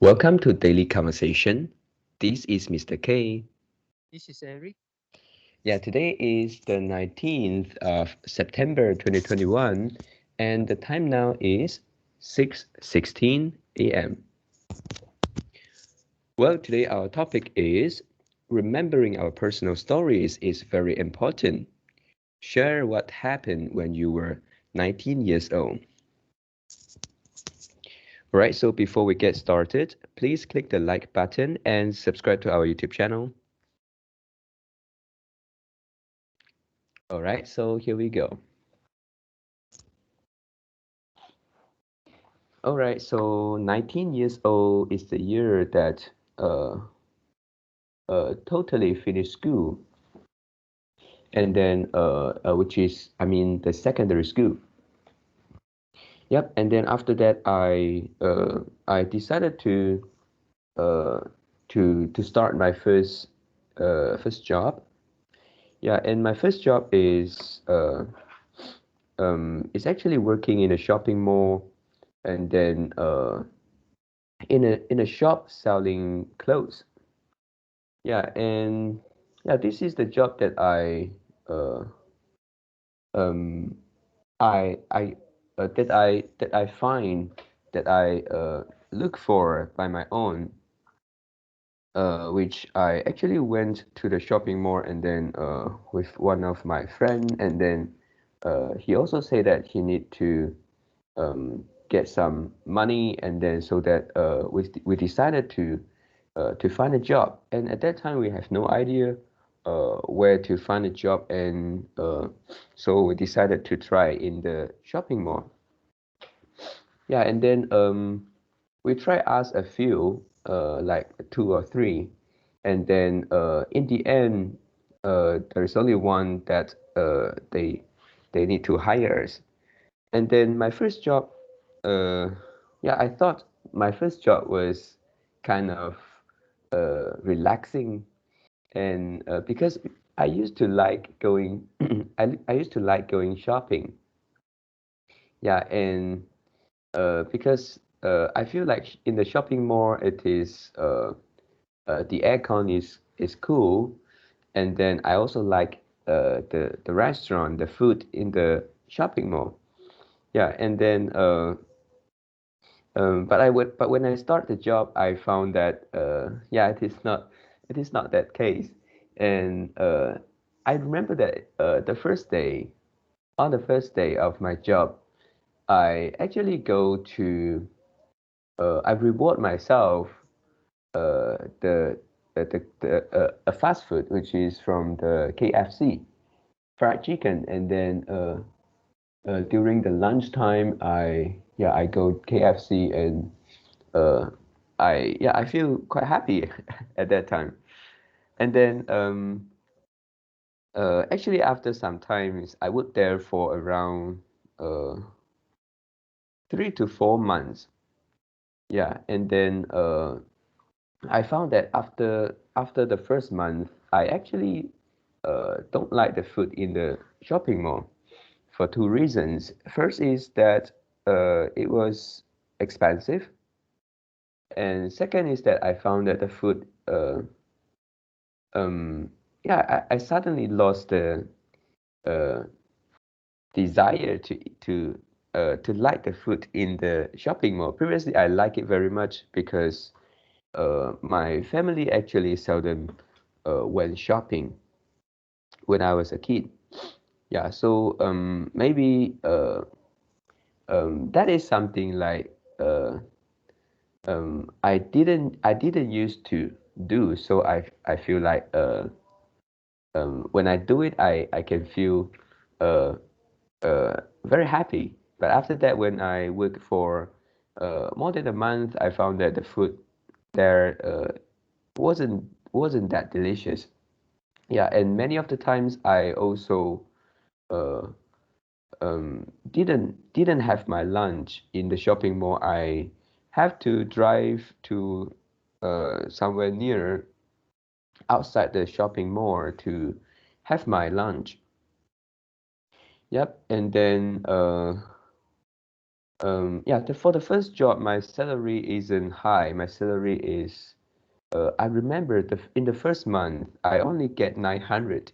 Welcome to Daily Conversation. This is Mr. K. This is Eric. Yeah, today is the 19th of September 2021, and the time now is 6:16 a.m. Well, today our topic is remembering our personal stories is very important. Share what happened when you were 19 years old. All right, so before we get started, please click the like button and subscribe to our YouTube channel. All right, so here we go. All right, so 19 years old is the year that uh, totally finished school, and then which is, I mean, the secondary school. Yep, and then after that, I decided uh, to start my first job. Yeah, and my first job is actually working in a shopping mall, and then in a shop selling clothes. Yeah, and yeah, this is the job that uh um I find that I look for by my own, which I actually went to the shopping mall and then with one of my friend, and then he also said that he need to get some money, and then so that we decided to find a job. And at that time, we have no idea where to find a job, and so we decided to try in the shopping mall. Yeah, and then we try ask a few, like two or three, and then in the end, there's only one that they need to hire us. And then my first job, yeah, I thought my first job was kind of relaxing, and because I used to like going, I used to like going shopping. Yeah, and because I feel like in the shopping mall, it is the aircon is cool, and then I also like the restaurant, the food in the shopping mall. Yeah, and then but when I start the job, I found that yeah, it is not that case. And I remember that on the first day of my job, I actually go to I reward myself the a fast food which is from the KFC fried chicken, and then during the lunchtime, I go KFC, and uh, I feel quite happy at that time. And then actually after some times I worked there for around uh 3 to 4 months. Yeah, and then I found that after the first month, I actually don't like the food in the shopping mall for two reasons. First is that it was expensive, and second is that I found that the food um yeah, I suddenly lost the uh desire to like the food in the shopping mall. Previously, I like it very much because my family actually seldom went shopping when I was a kid. Yeah, so maybe that is something like I didn't used to do. So I feel like when I do it, I can feel uh, very happy. But after that, when I worked for more than a month, I found that the food there wasn't that delicious. Yeah, and many of the times I also uh, didn't have my lunch in the shopping mall. I have to drive to somewhere near outside the shopping mall to have my lunch. Yep, and then for the first job, my salary isn't high. My salary is, I remember in the first month, I only get 900.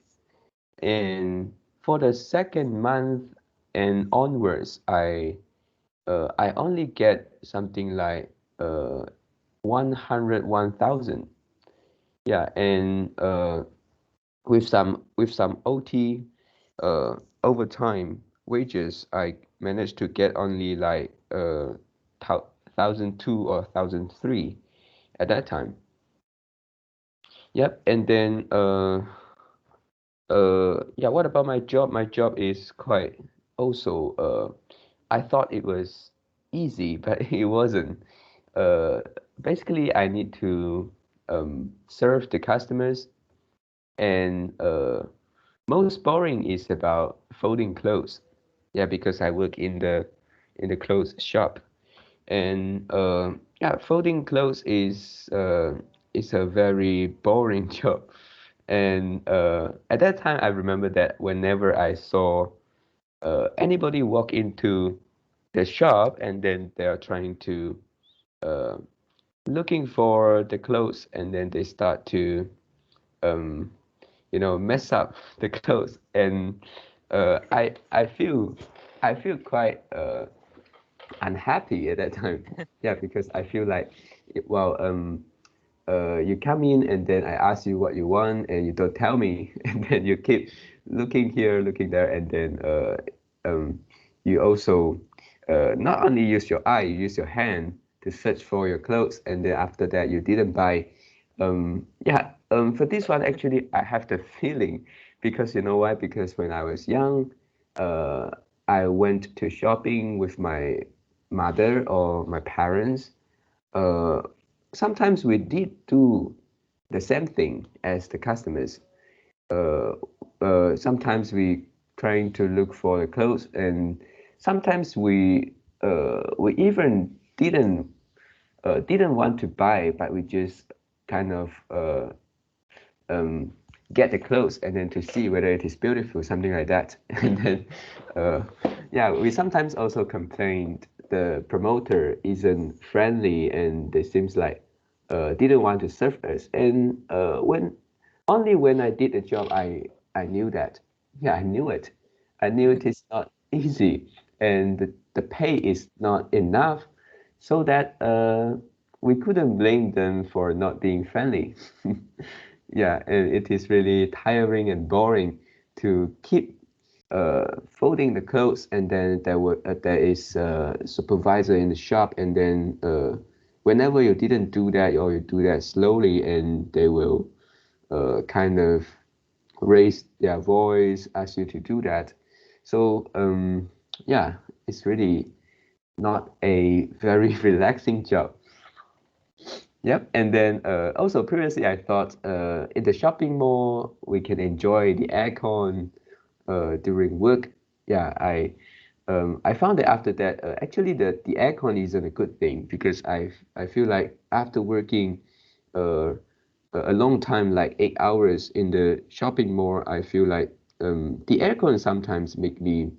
And for the second month and onwards, I only get something like 101,000. Yeah, and with some OT, overtime wages, I managed to get only like 1,002 or 1,003 at that time. Yep, and then yeah, what about my job? My job is quite also I thought it was easy, but it wasn't. Uh, Basically, I need to serve the customers, and most boring is about folding clothes. Yeah, because I work in the clothes shop, and yeah, folding clothes is a very boring job. And at that time, I remember that whenever I saw anybody walk into the shop and then they are trying to uh, looking for the clothes, and then they start to um, mess up the clothes, and I feel quite unhappy at that time. Yeah, because I feel like well, you come in and then I ask you what you want and you don't tell me, and then you keep looking here, looking there, and then you also not only use your eye, you use your hand to search for your clothes, and then after that you didn't buy. Yeah, for this one actually I have the feeling, because you know why? Because when I was young, uh, I went to shopping with my mother or my parents. uh, Sometimes we did do the same thing as the customers. Uh, Sometimes we trying to look for the clothes, and sometimes we even didn't want to buy, but we just kind of um, get the clothes and then to see whether it is beautiful, something like that. And then, uh, yeah, we sometimes also complained the promoter isn't friendly and they seems like didn't want to serve us. And when I did the job, I knew that. Yeah, I knew it. I knew it is not easy, and the pay is not enough, so that we couldn't blame them for not being friendly. Yeah, and it is really tiring and boring to keep folding the clothes, and then there is a supervisor in the shop, and then whenever you didn't do that or you do that slowly, and they will kind of raise their voice, ask you to do that. So yeah, it's really not a very relaxing job. Yep, and then also previously I thought in the shopping mall we can enjoy the aircon during work. Yeah, I found that after that actually the aircon isn't a good thing, because I feel like after working uh, a long time, like 8 hours in the shopping mall, I feel like the aircon sometimes make me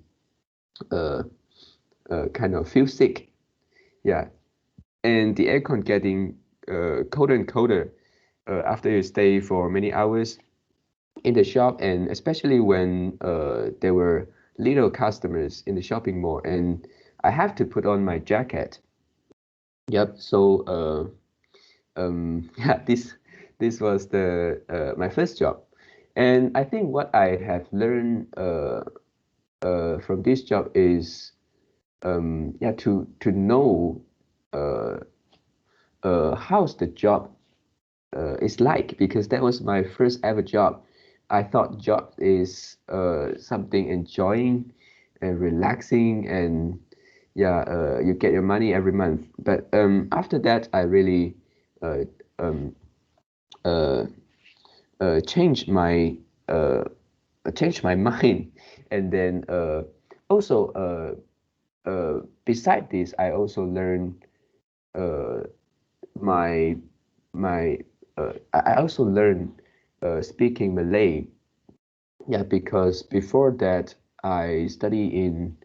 uh, kind of feel sick. Yeah, and the aircon getting colder and colder after you stay for many hours in the shop, and especially when there were little customers in the shopping mall, and I have to put on my jacket. Yep. So yeah, this was the my first job, and I think what I have learned from this job is yeah, to know uh, how's the job is like, because that was my first ever job. I thought job is something enjoying and relaxing, and yeah, you get your money every month. But after that, I really uh, um, uh, changed my uh, changed my mind, and then also beside this, I also learned uh, my my I also learned speaking Malay. Yeah, because before that I study in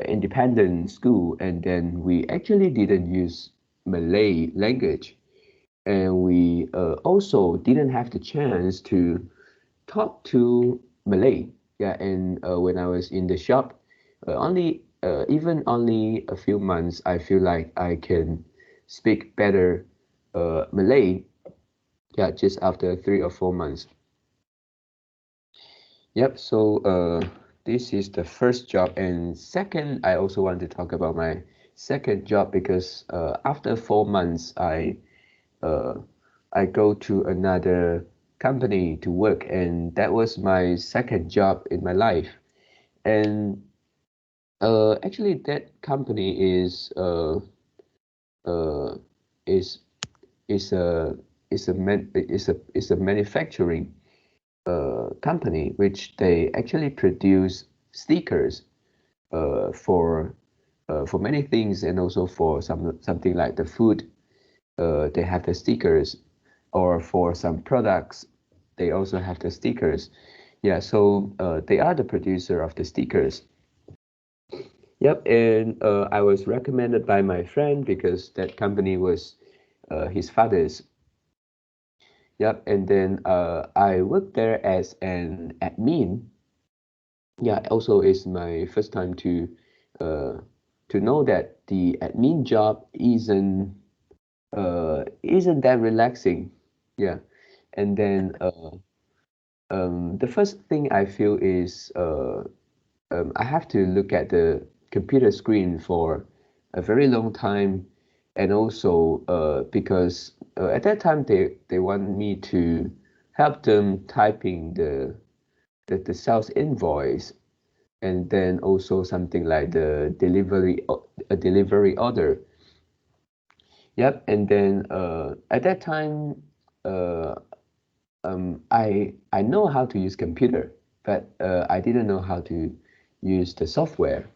independent school, and then we actually didn't use Malay language, and we also didn't have the chance to talk to Malay. Yeah, and when I was in the shop, only even only a few months, I feel like I can speak better Malay. Yeah, just after 3 or 4 months. Yep. So this is the first job, and second, I also want to talk about my second job because after 4 months, uh, I go to another company to work, and that was my second job in my life. And actually, that company uh, is is a is a manufacturing company which they actually produce stickers for many things, and also for something like the food. They have the stickers, or for some products, they also have the stickers. Yeah, so they are the producer of the stickers. Yep, and I was recommended by my friend because that company was his father's. Yep, and then I worked there as an admin. Yeah, also it's my first time uh, to know that the admin job isn't that relaxing. Yeah, and then the first thing I feel is I have to look at the computer screen for a very long time, and also because at that time they want me to help them typing the sales invoice, and then also something like the a delivery order. Yep, and then at that time uh, I know how to use computer, but I didn't know how to use the software.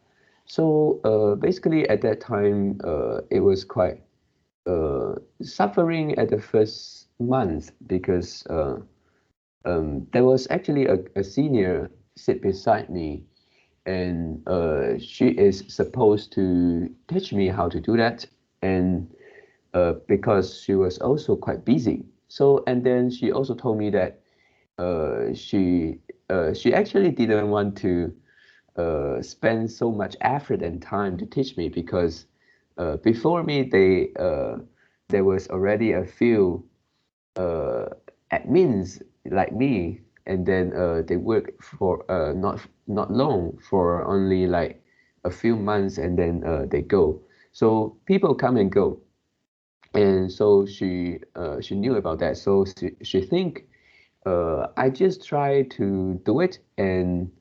So basically, at that time, it was quite suffering at the first month because there was actually a senior sit beside me, and she is supposed to teach me how to do that, and because she was also quite busy. So, and then she also told me that she actually didn't want to spend so much effort and time to teach me because before me there was already a few uh, admins like me, and then they work for not long, for only like a few months, and then they go. So people come and go, and so she knew about that. So she think I just try to do it, and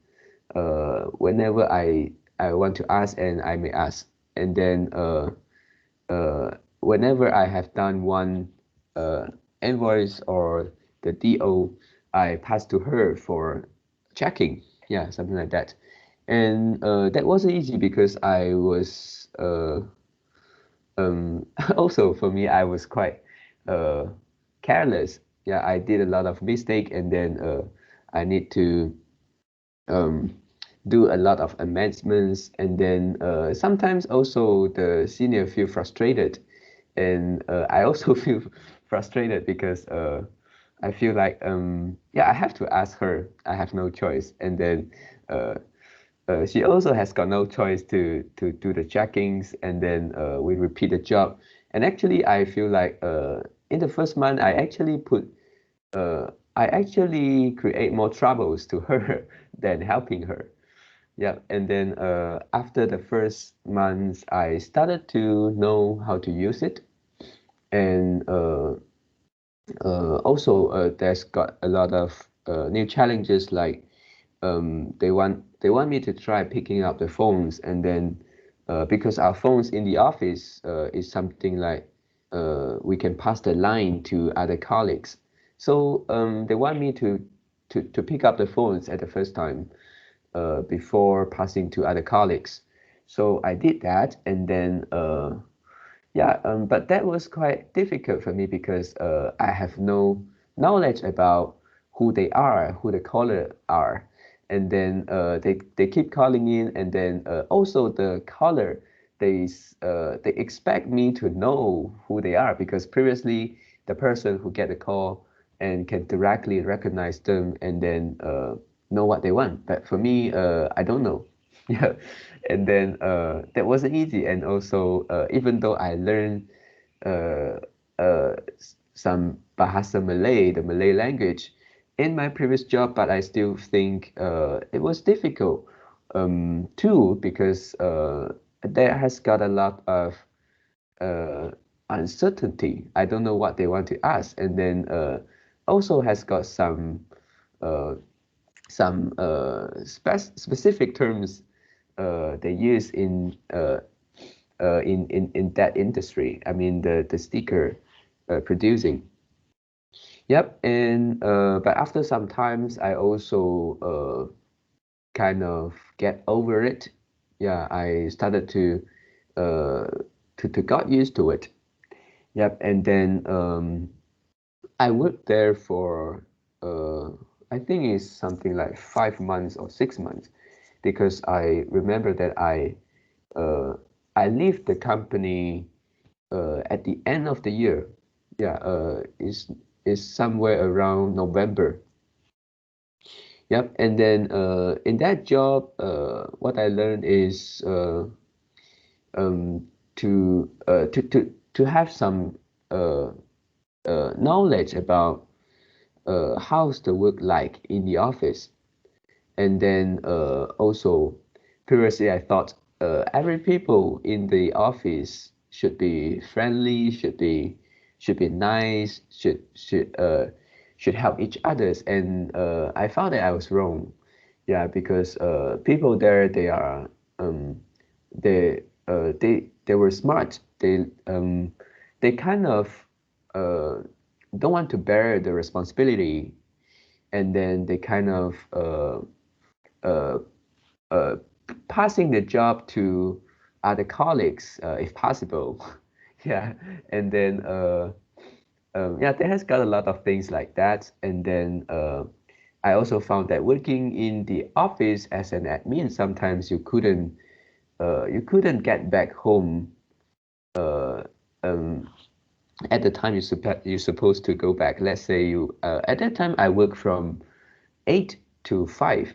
whenever I want to ask, and I may ask, and then whenever I have done one uh, invoice or the DO, I pass to her for checking. Yeah, something like that. And that wasn't easy because I was also, for me, I was quite uh, careless. Yeah, I did a lot of mistake, and then I need to um, do a lot of amendments, and then sometimes also the senior feel frustrated, and I also feel frustrated because I feel like yeah, I have to ask her. I have no choice, and then uh, she also has got no choice to do the checkings, and then we repeat the job. And actually, I feel like in the first month, uh, I actually create more troubles to her than helping her. Yeah, and then after the first months, I started to know how to use it, and also there's got a lot of new challenges, like they want me to try picking up the phones, and then because our phones in the office is something like we can pass the line to other colleagues. So they want me to pick up the phones at the first time before passing to other colleagues. So I did that, and then yeah, but that was quite difficult for me because I have no knowledge about who they are, who the caller are. and then they keep calling in, and then also the caller, they expect me to know who they are, because previously the person who get the call and can directly recognize them and then know what they want. But for me, I don't know. Yeah, and then that wasn't easy. And also, even though I learned uh, some Bahasa Malay, the Malay language, in my previous job, but I still think it was difficult too, because there has got a lot of uh, uncertainty. I don't know what they want to ask, and then also has got uh, some specific terms they use in that industry. I mean the sticker producing. Yep, and but after some times, I also kind of get over it. Yeah, I started uh, to got used to it. Yep, and then I worked there for I think it's something like 5 months or 6 months, because I remember that uh, I leave the company at the end of the year. Yeah, is somewhere around November. Yep, and then in that job, what I learned is um, to have some uh, knowledge about how's the work like in the office. And then also previously I thought every people in the office should be friendly, should be nice, should help each others. And I found that I was wrong. Yeah, because people there, they are they were smart. They kind of uh, don't want to bear the responsibility, and then they kind of uh, uh, passing the job to other colleagues if possible. Yeah, and then yeah, there has got a lot of things like that. And then I also found that working in the office as an admin, sometimes you couldn't get back home uh, um, at the time you're supposed to go back. Let's say you at that time I work from 8 to 5,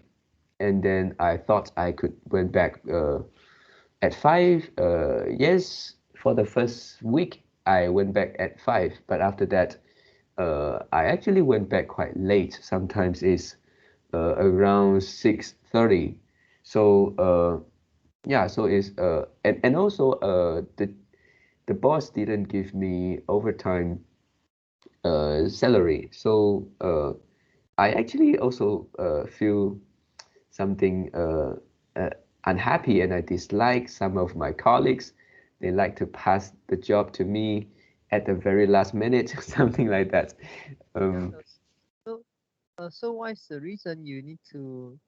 and then I thought I could went back at 5. Yes, for the first week I went back at 5, but after that I actually went back quite late. Sometimes it's around 6:30. So yeah, so it's and also the boss didn't give me overtime salary. So I actually also feel something uh, unhappy, and I dislike some of my colleagues. They like to pass the job to me at the very last minute, something like that. Um, Uh, So, so what is the reason you need to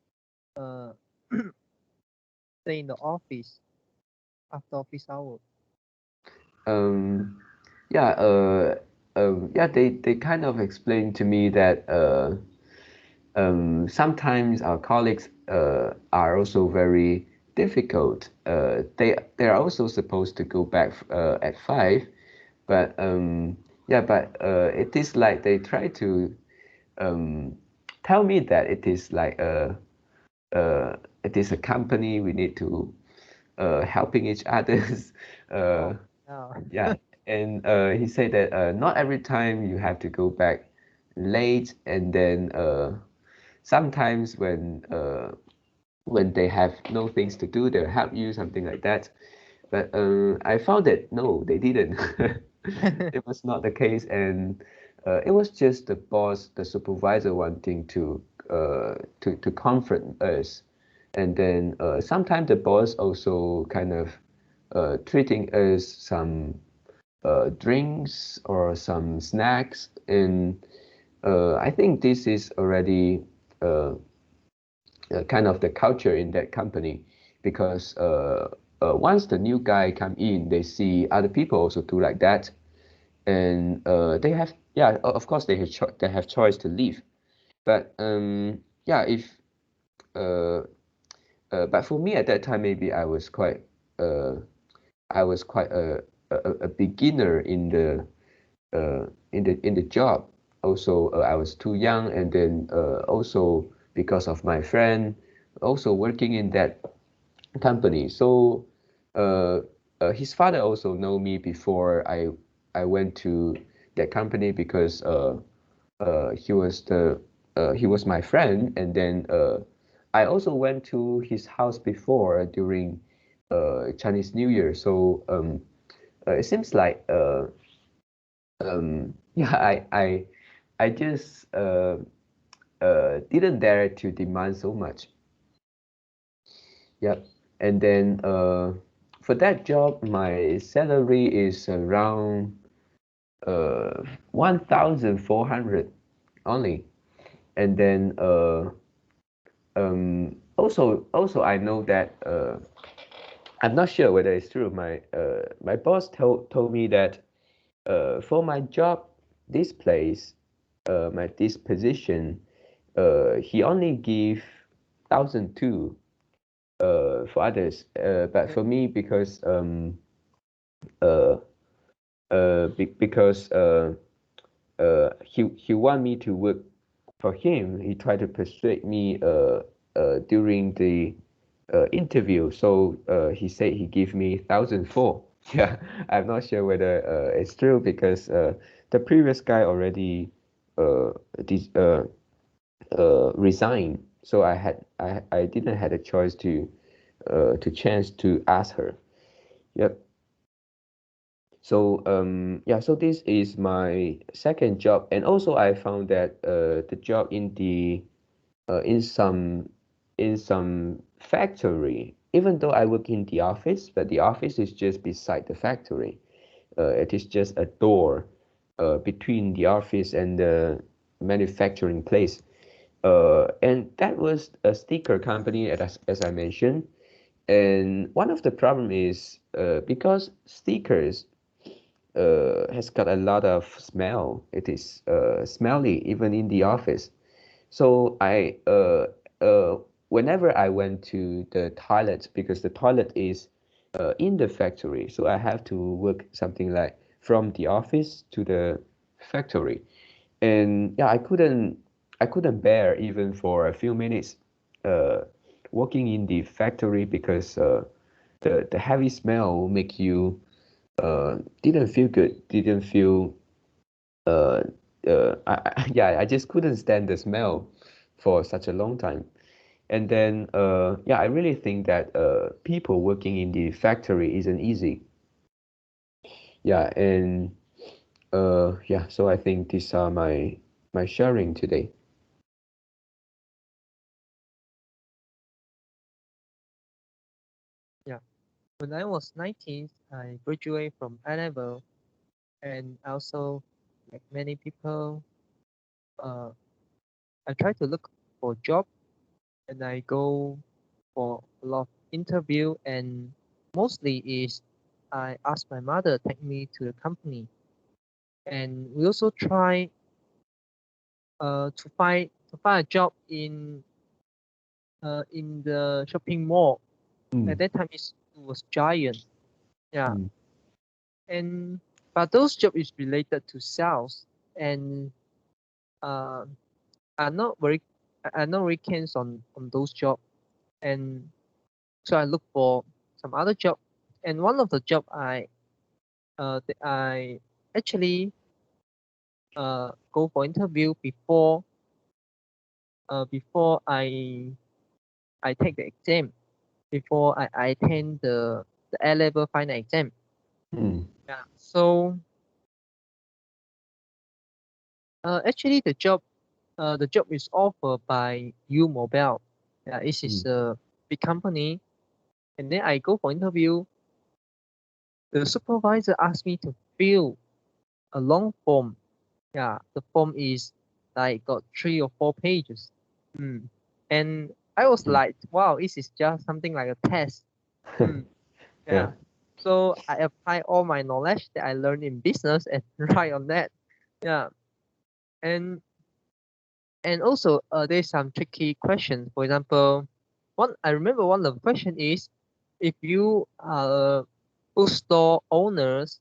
uh stay in the office after office hour? um, yeah, yeah, they kind of explained to me that sometimes our colleagues are also very difficult. They're also supposed to go back at 5, but yeah, but it is like they try to um, tell me that it is like it is a company, we need to helping each others. uh, Oh, yeah. yeah, and he said that not every time you have to go back late, and then sometimes when they have no things to do, they'll help you, something like that. But I found that no, they didn't. It was not the case, and it was just the boss, the supervisor wanting to comfort us. And then sometimes the boss also kind of treating us some drinks or some snacks. And I think this is already uh, kind of the culture in that company, because once the new guy come in, they see other people also do like that, and they have, yeah, of course they have choice to leave. But yeah, uh, but for me at that time, maybe uh, I was quite a beginner in the job. Also, I was too young, and then also because of my friend also working in that company. So his father also know me before I went to that company because he was he was my friend, and then I also went to his house before during Chinese New Year. So it seems like yeah, I just didn't dare to demand so much. Yep. And then for that job, my salary is around 1,400 only. And then also I know that I'm not sure whether it's true. My boss told me that for my job, this place, my this position, he only give 1,002 for others. But Oh, for me, because uh, because he want me to work for him. He tried to persuade me during the interview. So he said he give me 1,004. Yeah, I'm not sure whether it's true because the previous guy already uh, dis resigned. So I didn't have a choice to chance to ask her. Yep. So yeah, so this is my second job, and also I found that the job in the in some factory, even though I work in the office, but the office is just beside the factory. It is just a door between the office and the manufacturing place. And that was a sticker company, as I mentioned. And one of the problem is because stickers has got a lot of smell. It is smelly even in the office. So whenever I went to the toilet, because the toilet is in the factory, so I have to work something like from the office to the factory, and yeah, I couldn't bear even for a few minutes uh, working in the factory because the heavy smell will make you didn't feel good, didn't feel uh, yeah, I just couldn't stand the smell for such a long time. And then, yeah, I really think that people working in the factory isn't easy. Yeah, and yeah, so I think these are my sharing today. yeah. When I was 19, I graduated from A level, and also, like many people, uh, I try to look for job, and I go for a lot of interview, and mostly is I ask my mother take me to the company, and we also try to find a job in the shopping mall. At Mm, that time it was Giant, yeah, mm, and but those job is related to sales, and uh, I'm not very I'm not very keen on those job, and so I look for some other job, and one of the job I actually go for interview before I take the exam, before I attend the A level final exam. mm, Yeah. So actually the job is offered by U Mobile. Yeah, it is mm, a big company, and then I go for interview. The supervisor asked me to fill a long form. Yeah, the form is like got 3 or 4 pages. Mm. And I was mm. like, wow, this is just something like a test. Mm. Yeah. Yeah. So I apply all my knowledge that I learned in business and write on that. Yeah. And And also there's some tricky questions. For example, I remember one of the question is, if you are a food store owners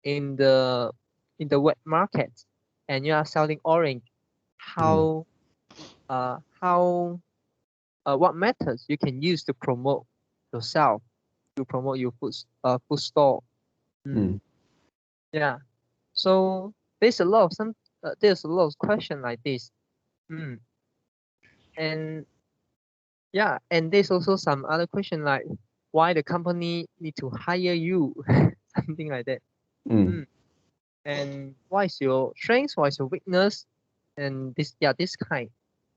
in the wet market and you are selling orange, how what methods you can use to promote yourself, to promote your food store. Yeah. So there's a lot of question like this. And yeah, and there's also some other question like why the company need to hire you, something like that. And what is your strength, what is your weakness, and this kind.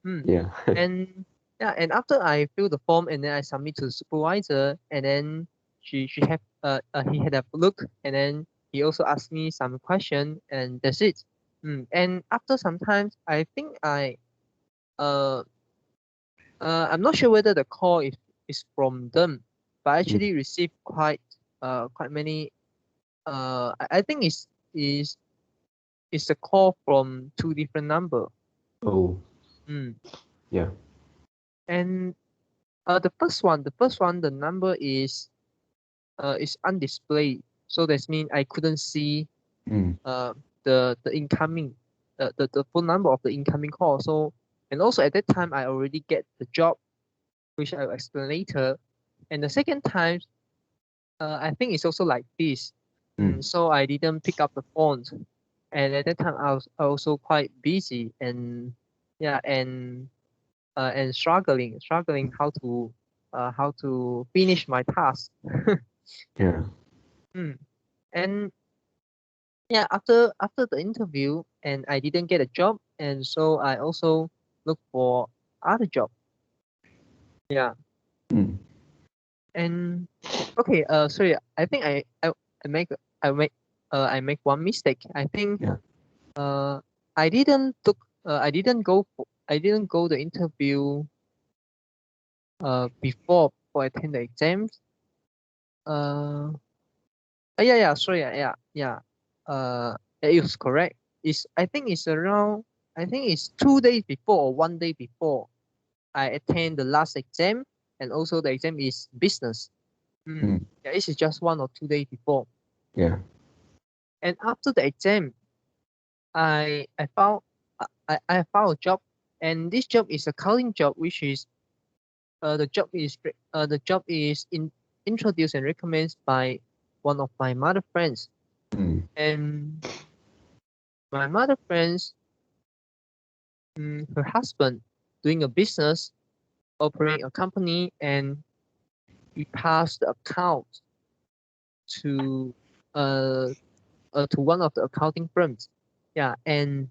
Yeah. And yeah, and after I fill the form and then I submit to the supervisor, and then he had a look, and then he also asked me some question, and that's it. And after some time, I think uh I'm not sure whether the call is from them, but I actually received quite many. I think it's a call from two different number. Oh. Mm. Yeah. And the first one, the number is undisplayed. So that means I couldn't see uh the incoming the phone number of the incoming call. So, and also at that time I already get the job, which I'll explain later. And the second time, I think it's also like this. So I didn't pick up the phone, and at that time I was also quite busy, and yeah, and struggling how to finish my task. Yeah. Mm. And yeah, after the interview, and I didn't get a job, and so I also look for other job. Yeah. And okay, sorry, I think I make I make I make one mistake. I think Yeah. uh I didn't took I didn't go the interview before I attend the exams. Uh yeah, sorry, yeah. It was correct. I think it's 2 days before or 1 day before I attend the last exam, and also the exam is business. Yeah, this is just 1 or 2 days before. Yeah. And after the exam, I found I found a job, and this job is a accounting job, which is the job is introduced and recommended by one of my mother friends. And my mother friends, her husband doing a business, operating a company, and we passed the account to uh, to one of the accounting firms. Yeah, and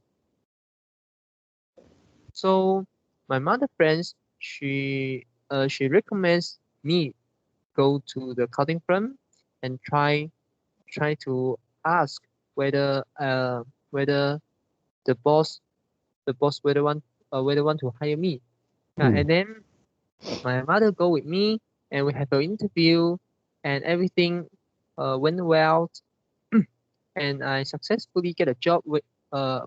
so my mother friends, she recommends me go to the accounting firm and try to ask whether whether the boss whether want to hire me. Yeah, and then my mother go with me, and we have an interview, and everything went well, and I successfully get a job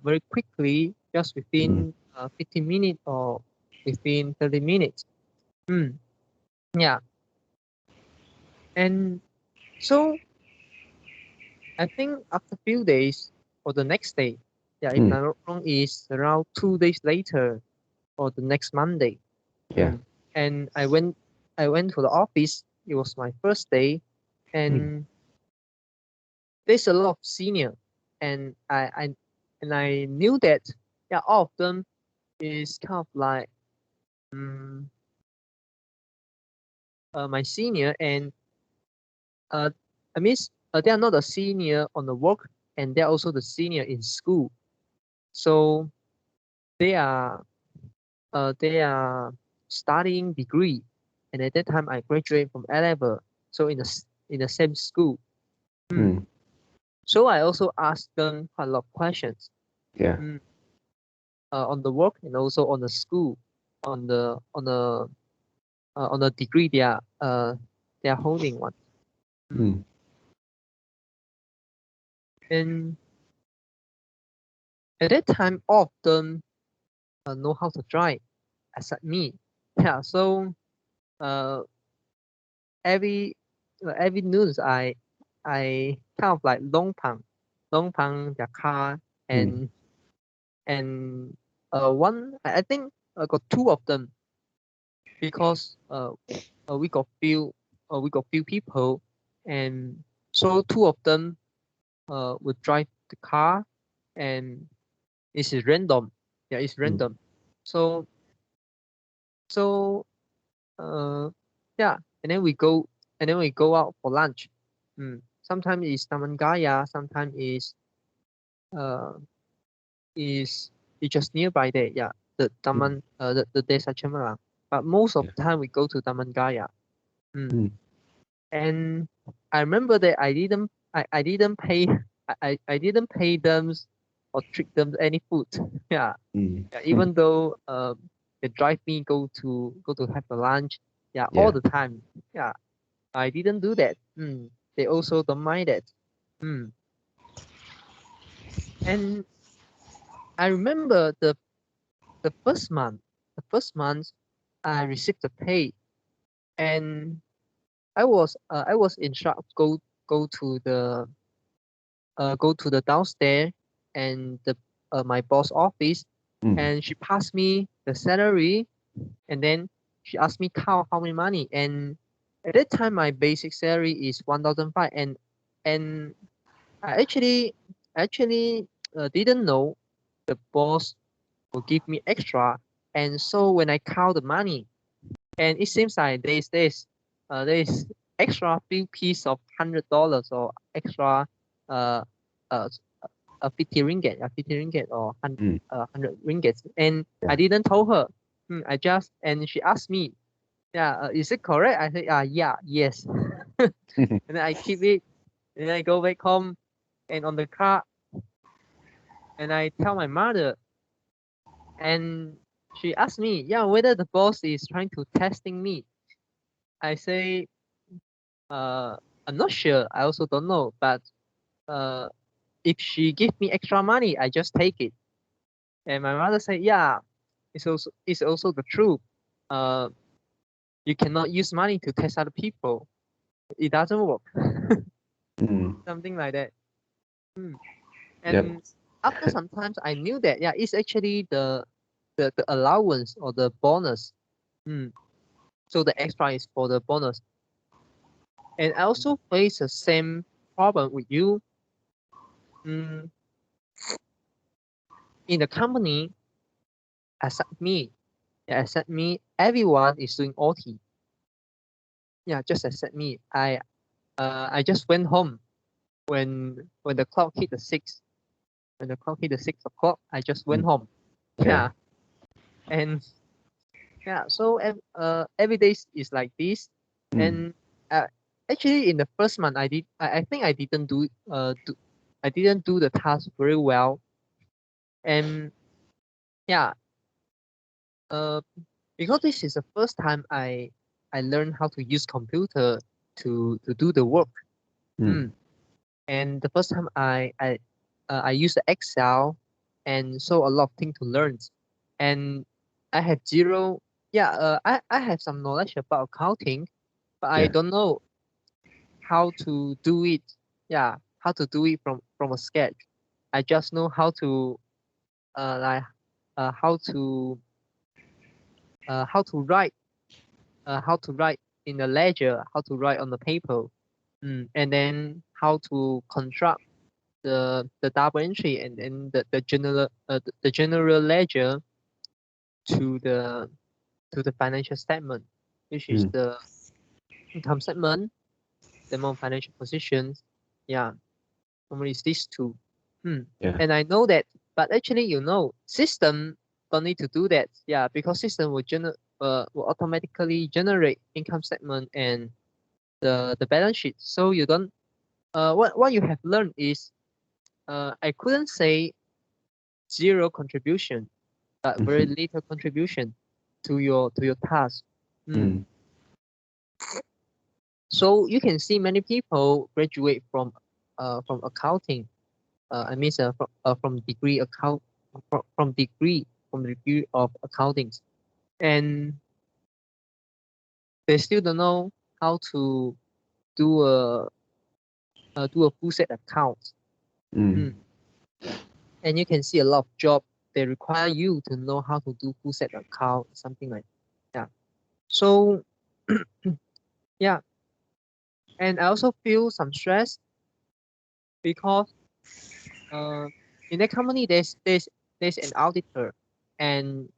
very quickly, just within 15 minutes or within 30 minutes. Yeah, and so I think after few days or the next day, yeah, if I'm not wrong, is around 2 days later or the next Monday. Yeah. And I went to the office. It was my first day, and there's a lot of senior, and I knew that, yeah, all of them is kind of like um, my senior, and uh, I mean they are not a senior on the work, and they're also the senior in school. So they are they are studying degree, and at that time I graduated from A level, so in the same school. So I also asked them quite a lot of questions. Yeah. On the work and also on the school, on the degree they are holding one. And at that time, all of them know how to drive except me. Yeah, so uh, every news I kind of like long pang their car Mm. and one I think I got two of them because we got few people and so two of them would drive the car and it's random. Yeah, it's Mm. random. So so uh yeah, and then we go out for lunch. Sometimes it's Taman Gaya, sometimes uh is it's just nearby there. Yeah, the Mm. Taman the Desa Cemara. But most of Yeah. the time we go to Taman Gaya. Mm. And I remember that I didn't pay I didn't pay them or treat them any food. Yeah, Mm. yeah, even though they drive me go to have a lunch. Yeah, all Yeah. the time. Yeah, I didn't do that. They also don't mind that. Mm. And I remember the first month I received the pay and I was in shock. Go to the downstairs and the my boss office, Mm. and she passed me the salary, and then she asked me how many money, and at that time my basic salary is 1,500, and I actually didn't know the boss will give me extra, and so when I count the money, and it seems like there is extra few piece of $100 or extra uh uh 50 ringgit, 50 ringgit or Mm. 100 ringgit. And I Yeah. didn't tell her. I just, and she asked me, yeah, is it correct? I said, yeah, yes. And then I keep it, and then I go back home and on the car, and I tell my mother, and she asked me, yeah, whether the boss is trying to testing me. I say, uh, I'm not sure. I also don't know, but uh, if she give me extra money, I just take it. And my mother said, yeah, it's also the truth. Uh, you cannot use money to test other people. It doesn't work. Mm. Something like that. Yep. And after sometimes I knew that yeah, it's actually the allowance or the bonus. Mm. So the extra is for the bonus. And I also face the same problem with you. Mm, in the company, except me, yeah, except me, everyone is doing OT. Yeah, just except me. I just went home when the clock hit the six. When the clock hit the 6 o'clock, I just went Mm. home. Yeah. Yeah, and yeah, so every day is like this, Mm. and uh, actually in the first month I think I didn't I didn't do the task very well, and yeah, uh, because this is the first time I learned how to use computer to do the work. Mm. Mm. And the first time I used the Excel, and so a lot of things to learn, and I have zero. Yeah, I have some knowledge about accounting, but I Yeah. don't know how to do it. Yeah, how to do it from a sketch. I just know how to like uh how to how to write how to write in the ledger, how to write on the paper, and then how to construct the double entry and then the general ledger to the financial statement, which is Mm. the income statement, the more financial positions. Yeah, normally it's these two. Yeah. And I know that, but actually, system don't need to do that. Yeah, because system will automatically generate income statement and the balance sheet. So you don't. What you have learned is, I couldn't say zero contribution, but very Mhm. little contribution to your task. Mm. Mm. So you can see many people graduate from accounting. I mean, from degree account from degree from the degree of accounting, and they still don't know how to do a full set account. And you can see a lot of job they require you to know how to do full set account, something like that. So yeah, and I also feel some stress because in that company there's an auditor, and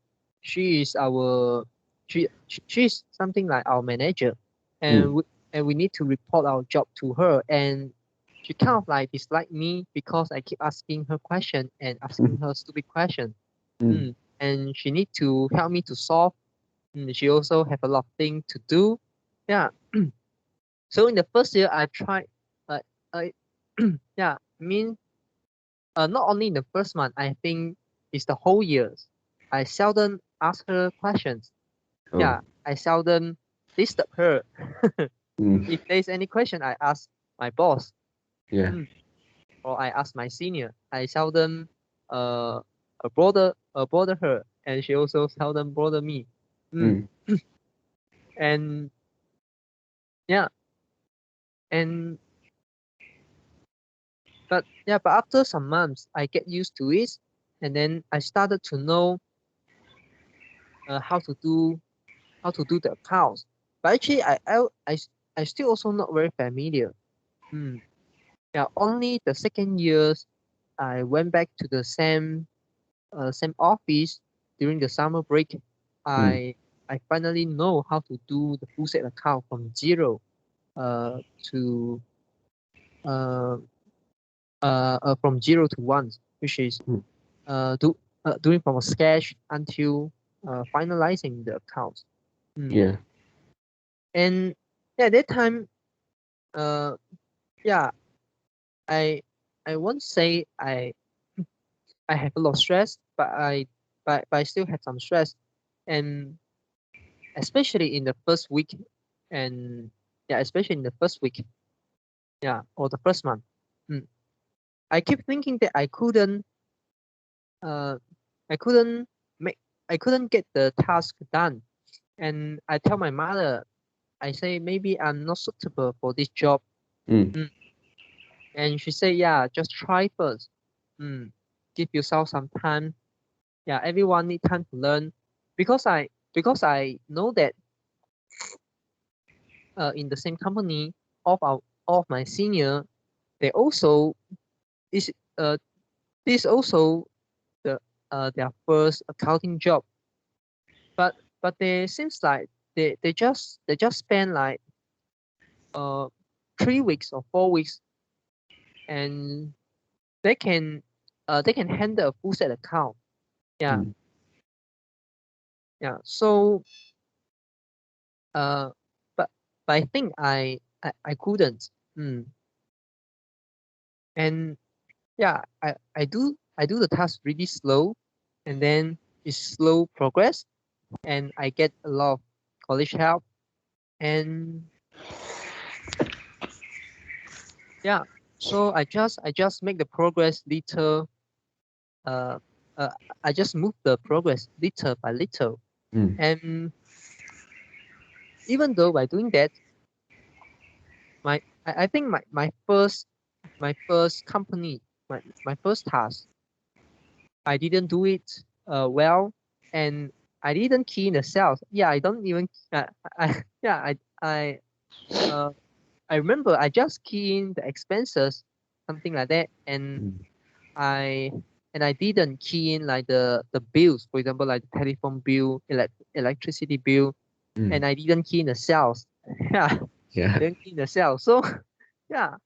she is our she's something like our manager, and we need to report our job to her, and she kind of like dislike me because I keep asking her question and asking her stupid question. And she need to help me to solve. She also have a lot of things to do. Yeah. So in the first year I tried I yeah, I mean not only in the first month, I think it's the whole year. I seldom ask her questions. Yeah, I seldom disturb her. If there's any question, I ask my boss. Yeah. Or I ask my senior. I seldom bother her, and she also seldom bother me. And yeah, and but after some months, I get used to it, and then I started to know how to do the accounts. But actually, I still also not very familiar. Yeah, only the second years I went back to the same office during the summer break. I finally know how to do the full set account from zero to from 0 to 1, which is doing from a sketch until finalizing the accounts. Yeah. And yeah, that time, yeah, I won't say I have a lot of stress, but I still had some stress, and especially in the first week, and yeah, especially in the first week, yeah, or the first month. I keep thinking that uh I couldn't I couldn't get the task done, and I tell my mother, I say maybe I'm not suitable for this job. And she say, yeah, just try first. Give yourself some time. Yeah, everyone need time to learn, because I know that in the same company, all of my senior, they also is this also the their first accounting job, but they seems like they just spend like 3 weeks or 4 weeks, and they can handle a full set account. Yeah. Yeah. So but I think I couldn't. And yeah, I do the task really slow, and then it's slow progress, and I get a lot of college help, and yeah, so I just make the progress little. Uh, I just move the progress little by little, and even though by doing that, I think my first company, my first task, I didn't do it well, and I didn't key in the sales. Yeah, I don't even yeah, I remember I just key in the expenses, something like that, and I I didn't key in like the bills, for example, like the telephone bill, electricity bill, and I didn't key in the sales. Yeah, I didn't key in the sales. So yeah,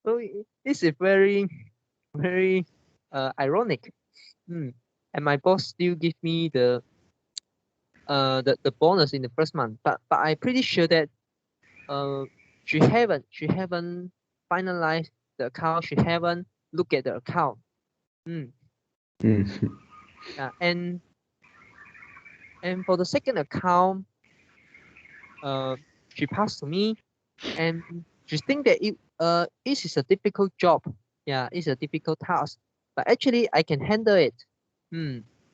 so this is very very ironic. And my boss still give me the bonus in the first month, but I'm pretty sure that uh she haven't finalized the account. She haven't looked at the account. Yeah, and for the second account, she passed to me, and she think that it is a difficult job. Yeah, it's a difficult task, but actually I can handle it.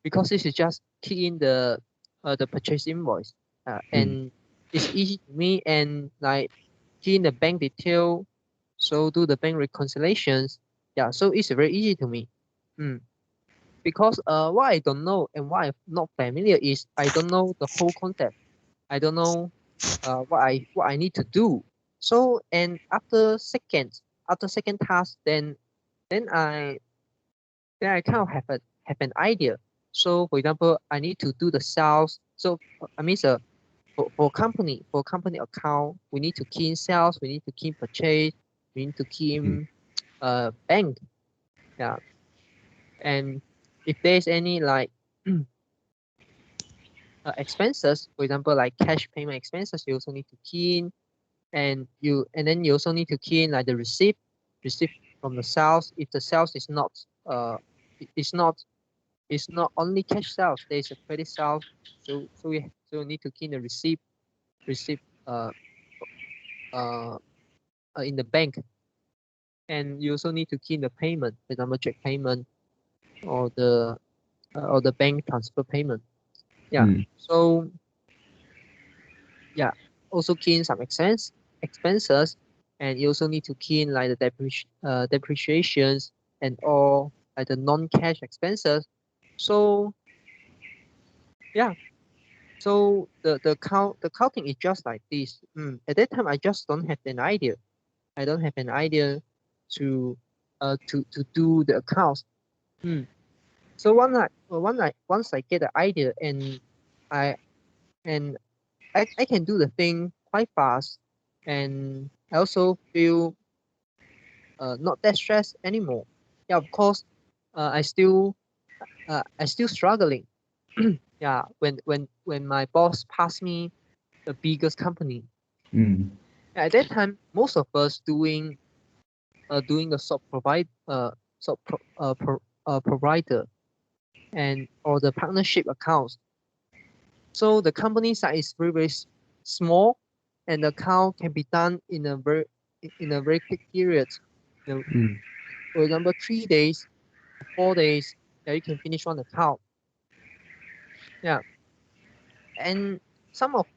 because this is just key in the purchase invoice, and it's easy to me, and like key in the bank detail, so do the bank reconciliations. Yeah, so it's very easy to me. Because what I don't know and what I'm not familiar is I don't know the whole concept. I don't know what I need to do. So and after second task, then I kind of have an idea. So for example, I need to do the sales. So I mean, for company account, we need to key in sales, we need to key in purchase, we need to key in bank. Yeah, and if there's any like expenses, for example, like cash payment expenses, you also need to key in, and then you also need to key in like the receipt from the sales. If the sales is not it's not only cash sales, there's a credit sales, so we need to key in the receipt uh in the bank, and you also need to key in the payment, for example, check payment or the bank transfer payment. Yeah. So yeah, also key in some expenses, and you also need to key in like the depreciations and all like the non-cash expenses. So yeah, so the counting is just like this. At that time, I just don't have an idea. I don't have an idea to do the accounts. So once I get the idea, and I can do the thing quite fast, and I also feel not that stressed anymore. Yeah, of course, I still struggling. Yeah, when my boss passed me the biggest company. At that time, most of us doing the provider and or the partnership accounts. So the company size is very small, and the account can be done in a very quick period. For example, 3 days, 4 days, yeah, you can finish one account. Yeah, and some of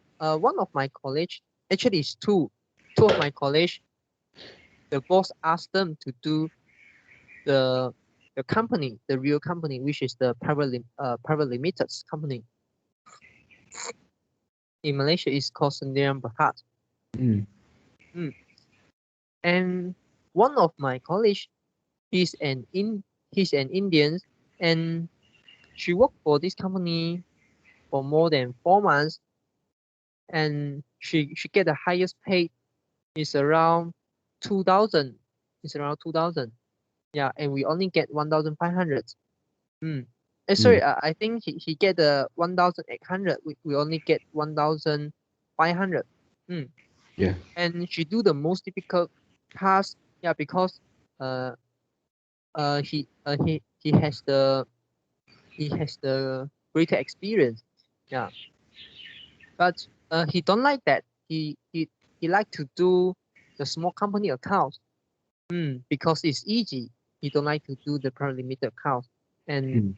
one of my college, actually it's two of my college, the boss asked them to do the company, the real company, which is the private limited company. In Malaysia, it's called Sdn Bhd. And one of my college, he's an Indian, and she worked for this company for more than 4 months, and she get the highest pay is around 2,000. It's around 2,000. Yeah, and we only get 1,500. Sorry, I think he get the 1,800. We only get 1,500. Yeah. And she do the most difficult task. Yeah, because he has the greater experience. Yeah, but he don't like that. He like to do the small company accounts. Because it's easy. He don't like to do the private limited account, and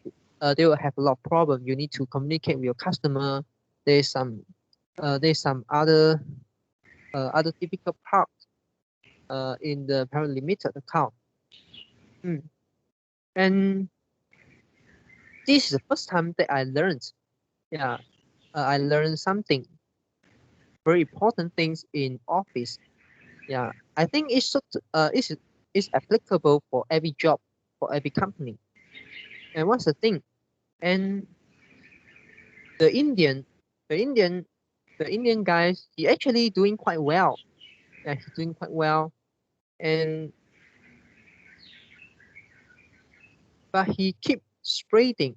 they will have a lot of problem. You need to communicate with your customer. There's some other difficult part in the private limited account. And this is the first time that I learned. Yeah, I learned something very important things in office. Yeah, I think it's applicable for every job, for every company. And what's the thing? And the Indian guys, he actually doing quite well. Yeah, he's doing quite well, and but he keep spreading,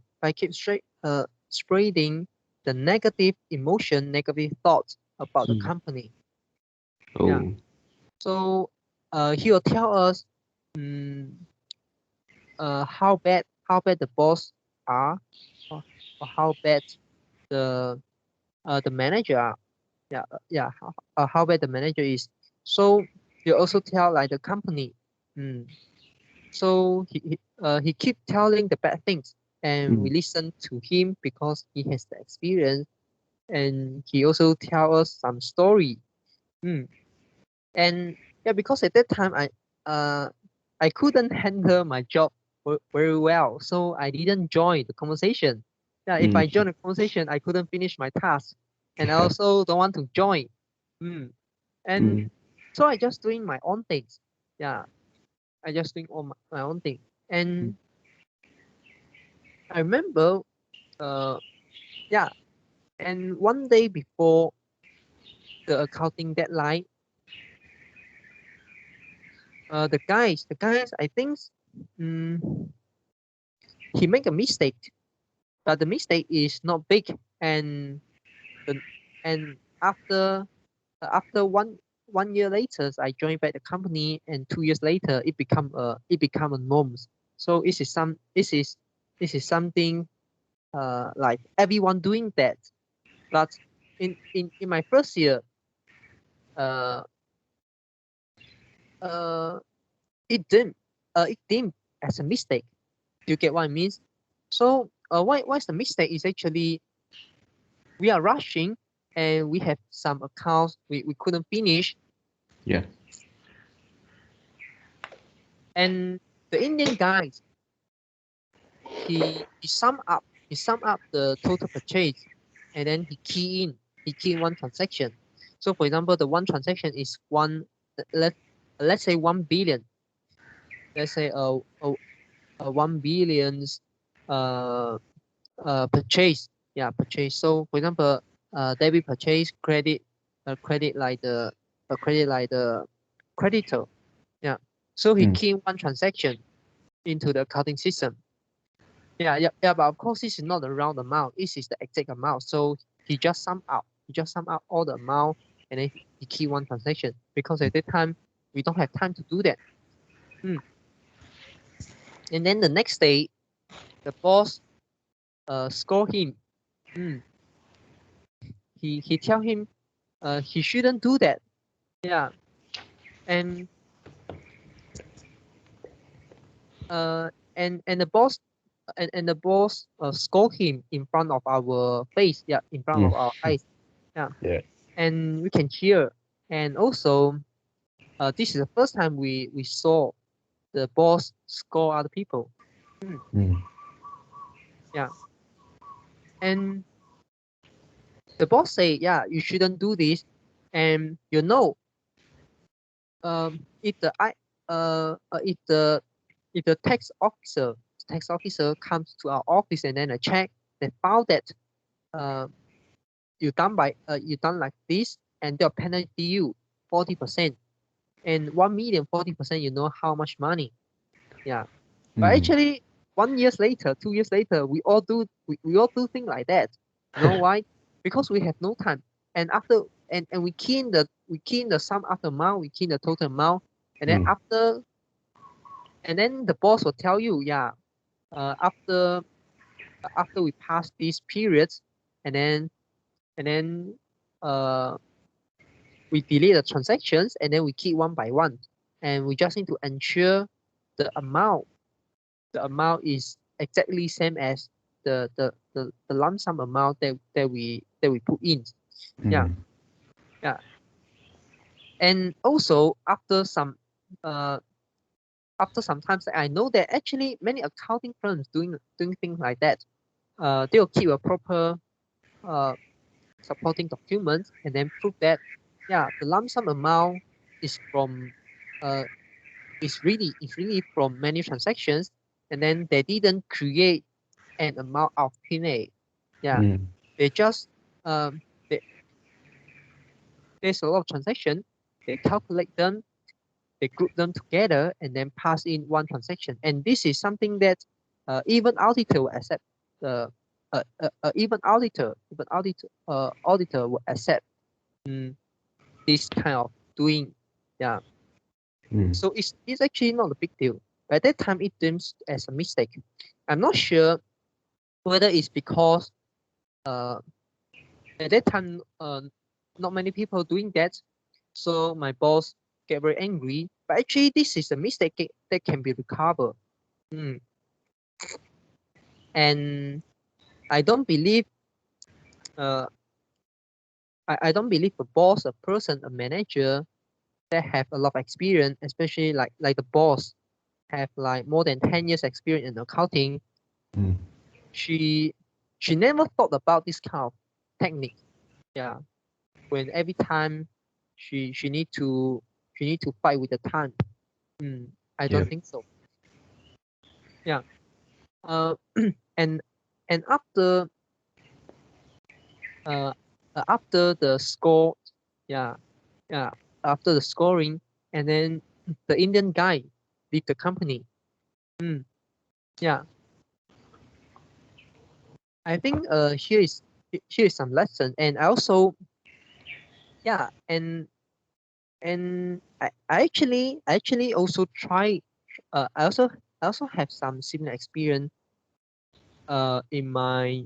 spreading the negative emotion, negative thoughts about the company. Yeah. So he will tell us how bad the boss are, or how bad the manager are. Yeah, how bad the manager is. So he also tell like the company. So he keep telling the bad things and we listen to him because he has the experience, and he also tell us some story. And yeah, because at that time I couldn't handle my job very well, so I didn't join the conversation. Yeah, if I join the conversation, I couldn't finish my task, and I also don't want to join. And so I just doing my own things. Yeah, I just doing all my own thing. And I remember, yeah, and one day before the accounting deadline, the guys, I think, he make a mistake, but the mistake is not big, and the, and after one year later, I joined back the company, and 2 years later, it become a norm. So this is something like everyone doing that, but in my first year, uh, it deemed as a mistake. Do you get what I mean? So what's the mistake is actually we are rushing, and we have some accounts we couldn't finish. Yeah. And the Indian guys, he sum up the total purchase, and then he key in one transaction. So for example, the one transaction is let's say 1 billion. Let's say a 1 billion's purchase. Yeah, purchase. So for example, debit purchase, credit like the creditor. Yeah. So he key in one transaction into the accounting system. Yeah. But of course, this is not the round amount. This is the exact amount. So he just sum up all the amount, and then he key one transaction, because at that time we don't have time to do that. And then the next day, the boss scold him. He tell him he shouldn't do that. Yeah. And the boss scold him in front of our face. Yeah, in front of our eyes. Yeah. And we can hear. And also, this is the first time we saw the boss scold other people. Yeah. And the boss say, yeah, you shouldn't do this. And if the tax officer comes to our office and then a check, they found that you done like this, and they'll penalty you 40%, and 1 million 40%. You know how much money? Yeah. But actually, 1 year later, 2 years later, we all do things like that. You know why? Because we have no time. And after and we key in the sum after amount, we key in the total amount, and then the boss will tell you, yeah, after we pass these periods, and then we delete the transactions, and then we keep one by one, and we just need to ensure the amount is exactly same as the lump sum amount that we put in. Yeah. And also after some times, I know that actually many accounting firms doing things like that. They'll keep a proper supporting documents, and then prove that, yeah, the lump sum amount is from really from many transactions, and then they didn't create an amount of thin air. Yeah. They just there's a lot of transactions, they calculate them, they group them together, and then pass in one transaction. And this is something that even auditor will accept. Even auditor will accept this kind of doing. Yeah. So it's actually not a big deal. By that time, it seems as a mistake. I'm not sure whether it's because at that time not many people doing that, so my boss get very angry. But actually, this is a mistake that can be recovered. And I don't believe uh, I don't believe a boss, a person, a manager that have a lot of experience, especially like the boss have like more than 10 years experience in accounting. Mm. She never thought about this kind of technique. Yeah. When every time she need to fight with the time. I Yeah. don't think so. Yeah. Uh and after uh after the score, yeah, yeah, after the scoring, and then the Indian guy leave the company. Yeah, I think here is some lesson, and also yeah, and I actually also try. I also have some similar experience in my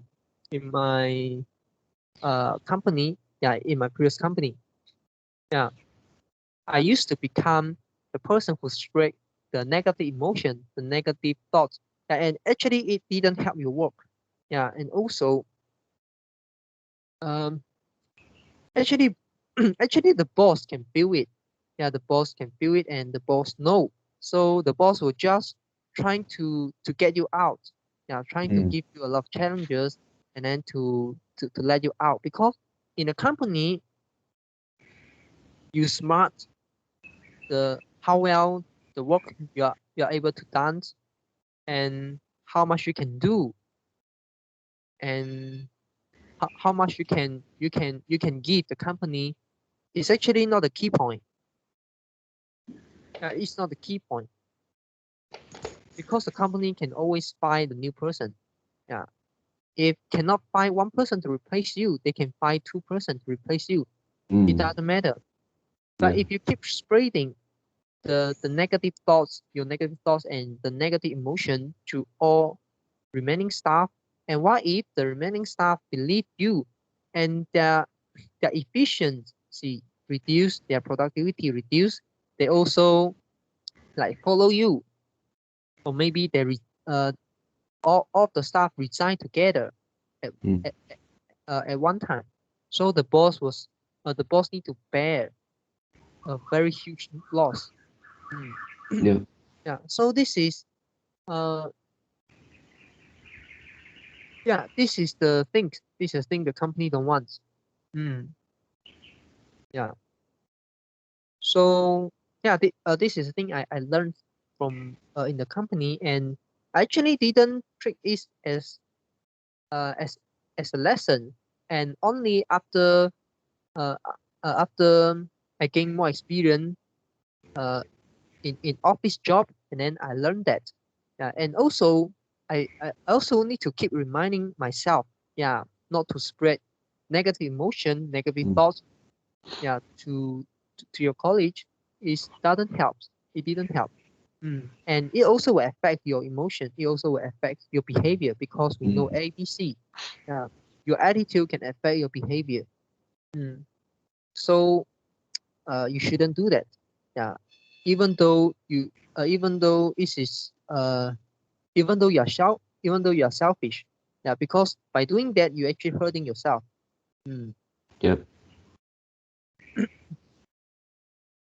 company. Yeah, in my previous company. Yeah, I used to become the person who spread the negative emotion, the negative thoughts, and actually it didn't help your work. Yeah, and also um actually actually the boss can feel it. Yeah, the boss can feel it, and the boss know. So the boss will just trying to get you out. Yeah, trying to Mm. give you a lot of challenges, and then to let you out, because in a company you smart the how well the work you are able to dance, and how much you can do, and how much you can give the company is actually not the key point. It's not the key point, because the company can always find a new person. Yeah, if cannot find one person to replace you, they can find two person to replace you. It Mm. doesn't matter. But Yeah. if you keep spreading the negative thoughts, your negative thoughts and the negative emotion to all remaining staff, and what if the remaining staff believe you, and their efficiency reduce, their productivity reduce, they also like follow you, or maybe all of the staff resign together at, Mm. at, at one time. So the boss need to bear a very huge loss. Mm. Yeah. Yeah. So this is uh yeah, this is the thing. This is the thing the company don't want. Mm. Yeah. So yeah, this is the thing I learned from in the company, and I actually didn't treat it as uh as as a lesson, and only uh, after I gained more experience uh, in office job, and then I learned that. Yeah, and also I also need to keep reminding myself, yeah, not to spread negative emotion, negative Mm. thoughts, yeah, to your college. It doesn't help. It didn't help. And it also will affect your emotion. It also will affect your behavior, because we know Mm. ABC. Yeah, your attitude can affect your behavior. Mm. So you shouldn't do that. Yeah, even though you even though it is even though you are selfish. Yeah, because by doing that you actually hurting yourself. Mm. Yep.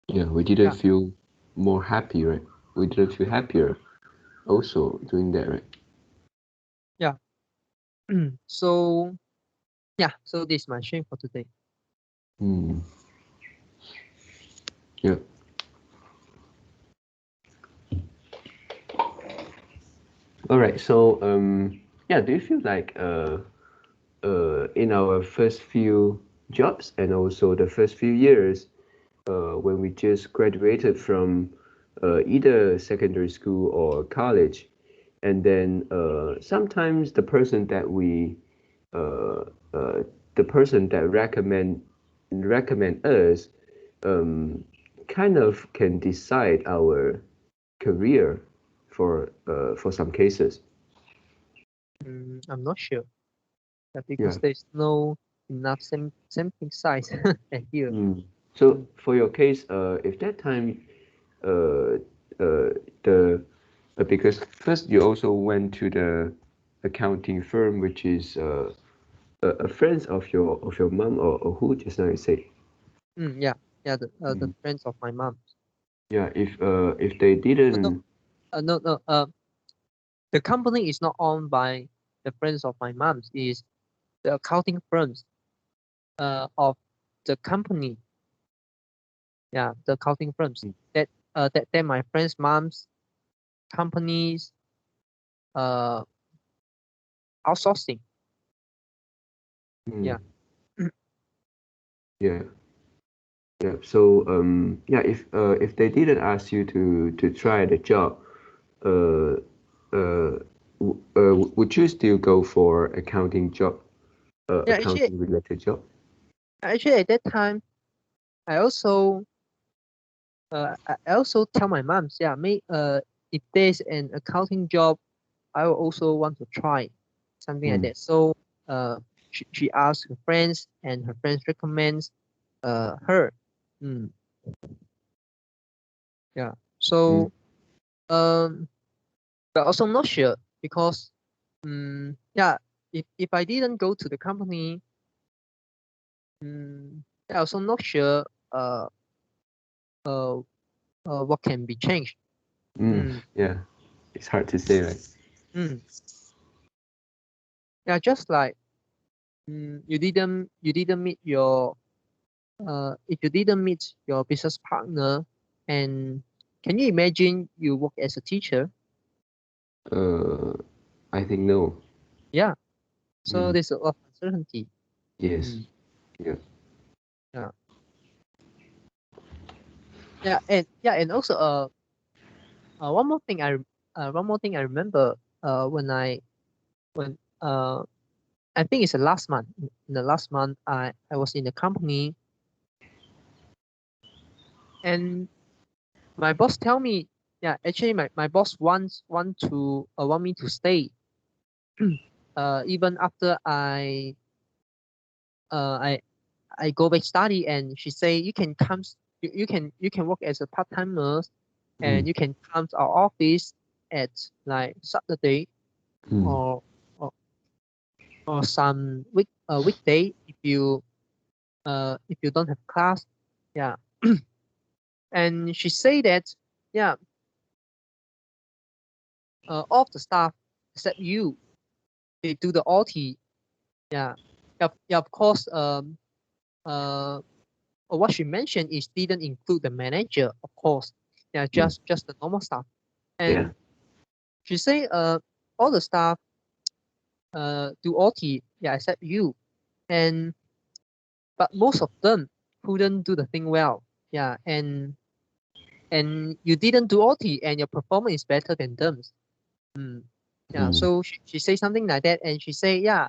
Yeah. We didn't Yeah, feel more happy, right? We didn't feel happier also doing that, right? yeah. So yeah, so this is my shame for today. Mm. Yep. All right. So yeah. Do you feel like in our first few jobs and also the first few years when we just graduated from either secondary school or college, and then sometimes uh, uh, the person that recommend us um, kind of can decide our career for some cases. I'm not sure. Yeah, Yeah. because there's no enough sampling size at here. Mm. So Mm. for your case, if that time uh, the because first you also went to the accounting firm, which is a friend of your mom, or who just now you say? Yeah, the friends of my mom. Yeah, if they No, didn't. no, no. The company is not owned by the friends of my mom's. Is the accounting firms of the company. Yeah, the accounting firms that my friend's mom's companies uh outsourcing. Mm, Yeah. yeah, yeah. So yeah, if they didn't ask you to try the job, uh, would you still go for accounting job, Yeah, accounting related job? actually at that time I also I also tell my mom, yeah, if there's an accounting job, I will also want to try something like Mm, that. So she asks her friends, and her friends recommends her. Mm, yeah. mm, So um, but also not sure because yeah, if I didn't go to the company, I also not sure uh uh, what can be changed. Mm, yeah, it's hard to say, right? mm. Yeah, just like you didn't meet your if you didn't meet your business partner, and can you imagine you work as a teacher? Uh, I think no. Yeah, so Mm, there's a lot of uncertainty. yes. Mm, Yeah. yeah, and also one more thing one more thing I remember when when I think it's the last month. In the last month, I was in the company, and my boss tell me, yeah, actually my boss want me to stay even after uh I I go back study, and she say you can come you can work as a part-timer, and Mm, you can come to our office at like Saturday, mm, or or, or some weekday if you don't have class. Yeah. And she say that, yeah, all of the staff except you, they do the OT. Yeah. Yeah, of course, uh what she mentioned is didn't include the manager, of course. Yeah, mm, just the normal staff. yeah. And she say all the staff do OT, yeah, except you. And but most of them couldn't do the thing well. Yeah, and you didn't do OT, and your performance is better than them. Mm. Yeah, Mm, so she say something like that, and she say, yeah,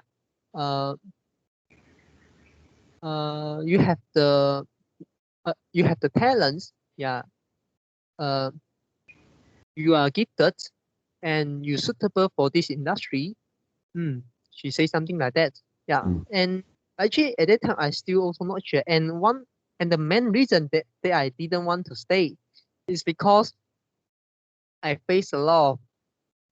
uh you have the talents. Yeah, uh you are gifted, and you suitable for this industry. Mm. She say something like that. Yeah, mm, and actually at that time I still also not sure. And the main reason that I didn't want to stay is because I face a lot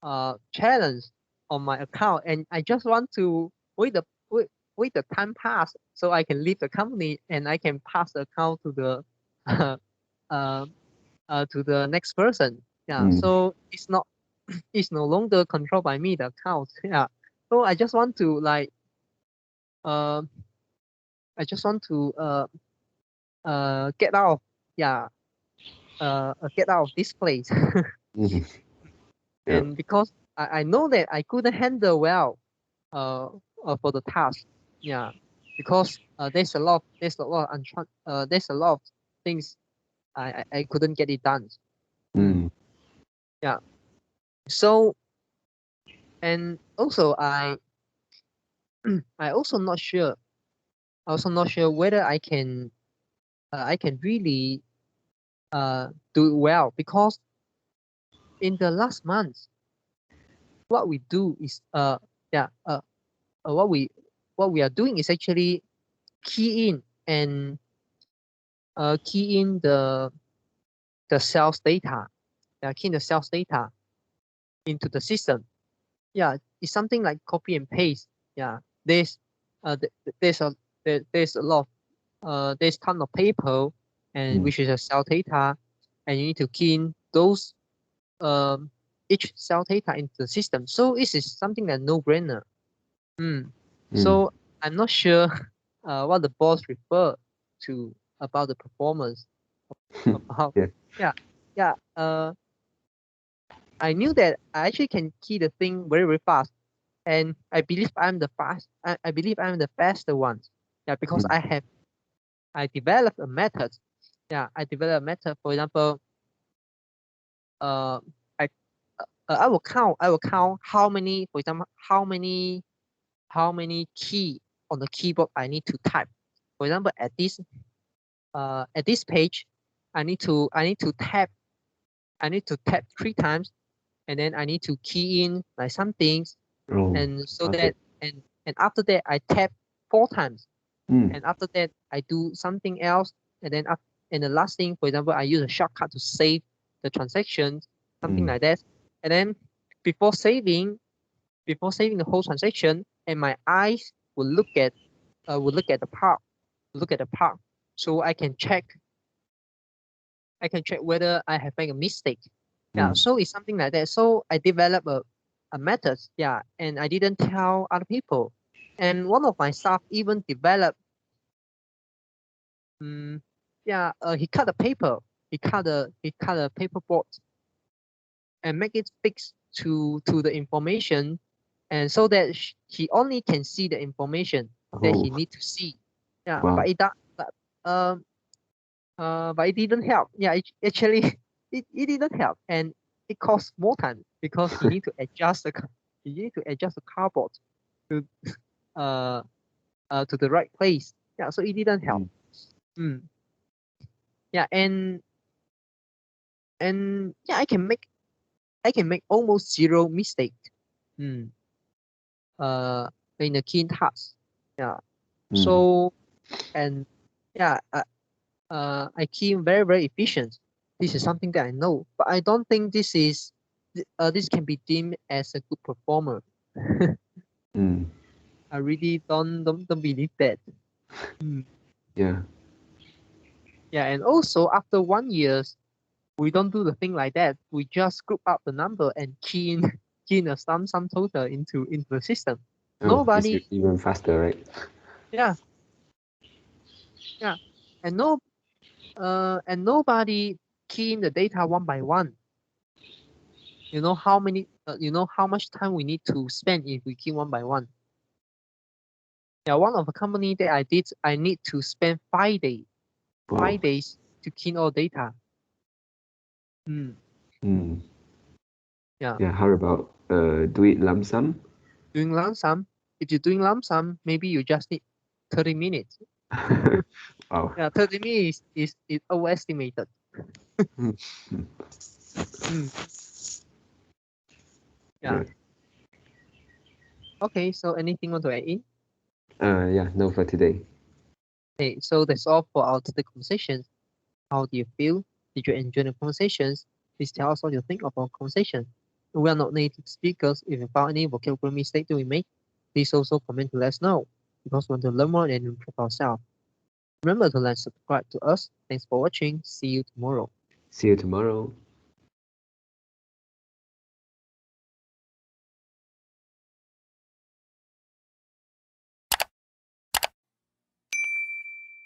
of challenge on my account, and I just want to wait the time pass so I can leave the company, and I can pass the account to the uh, to the next person. Yeah, mm, so it's not it's no longer controlled by me, the account. Yeah, so I just want to like uh, I just want to get out of, yeah, get out of this place. mm, yeah. And because I know that I couldn't handle well uh, for the task. Yeah, because there's a lot of things I couldn't get it done. Mm, Mm, yeah. So, and also I also not sure. Also not sure whether I can really do it well, because in the last month what we do is yeah what we are doing is actually key in and key in the sales data. Key in the sales data into the system. yeah, it's something like copy and paste. Yeah, there's there's a there's a lot of, there's ton of paper and which is a cell data, and you need to key in those um each cell data into the system. So this is something that no-brainer. So I'm not sure what the boss refer to about the performance about Yeah. yeah. I knew that I actually can key the thing very very fast, and I believe I'm the fast. I believe I'm the faster one. Yeah, because I developed a method. Yeah, I developed a method. For example, uh, I I will count. I will count how many. For example, how many key on the keyboard I need to type. For example, at this page, I need to tap. I need to tap 3 times, and then I need to key in like some things, Oh, and so okay. that and after that I tap 4 times, Mm. and after that I do something else, and then and the last thing, for example, I use a shortcut to save the transactions, something like that, and then before saving the whole transaction, and my eyes will look at the part, so I can check whether I have made a mistake. Yeah, so it's something like that. So I developed a method, yeah, and I didn't tell other people. And one of my staff even developed, he cut a paper, he cut a paper board and make it fixed to the information, and so that he only can see the information that he need to see. Yeah, Wow. but it didn't help. Yeah, actually, it didn't help, and it costs more time because you need to adjust the cardboard to to the right place. Yeah, so it didn't help. Yeah, and yeah, I can make almost zero mistake. In the key task. Yeah. So and yeah, I key very very efficient. This is something that I know, but I don't think this can be deemed as a good performer. I really don't believe that. Yeah. Yeah, and also after 1 year, we don't do the thing like that. We just group up the number and key in a sum total into the system. Oh, Nobody. it's even faster, right? Yeah. Yeah, and nobody key in the data one by one. You know how many? You know how much time we need to spend if we key one by one. Yeah, one of the company that I did, I need to spend 5 days. Wow. 5 days to key all data. Yeah. Yeah. How about do it lump sum? Doing lump sum. If you're doing lump sum, maybe you just need 30 minutes. Wow. Yeah, 30 minutes is overestimated. Yeah. Okay, so anything want to add in? Yeah, no for today. Okay, so that's all for our today conversations. How do you feel? Did you enjoy the conversations? Please tell us what you think of our conversation. We are not native speakers. If you found any vocabulary mistake that we make, please also comment to let us know, because we want to learn more and improve ourselves. Remember to like, subscribe to us. Thanks for watching. See you tomorrow. See you tomorrow.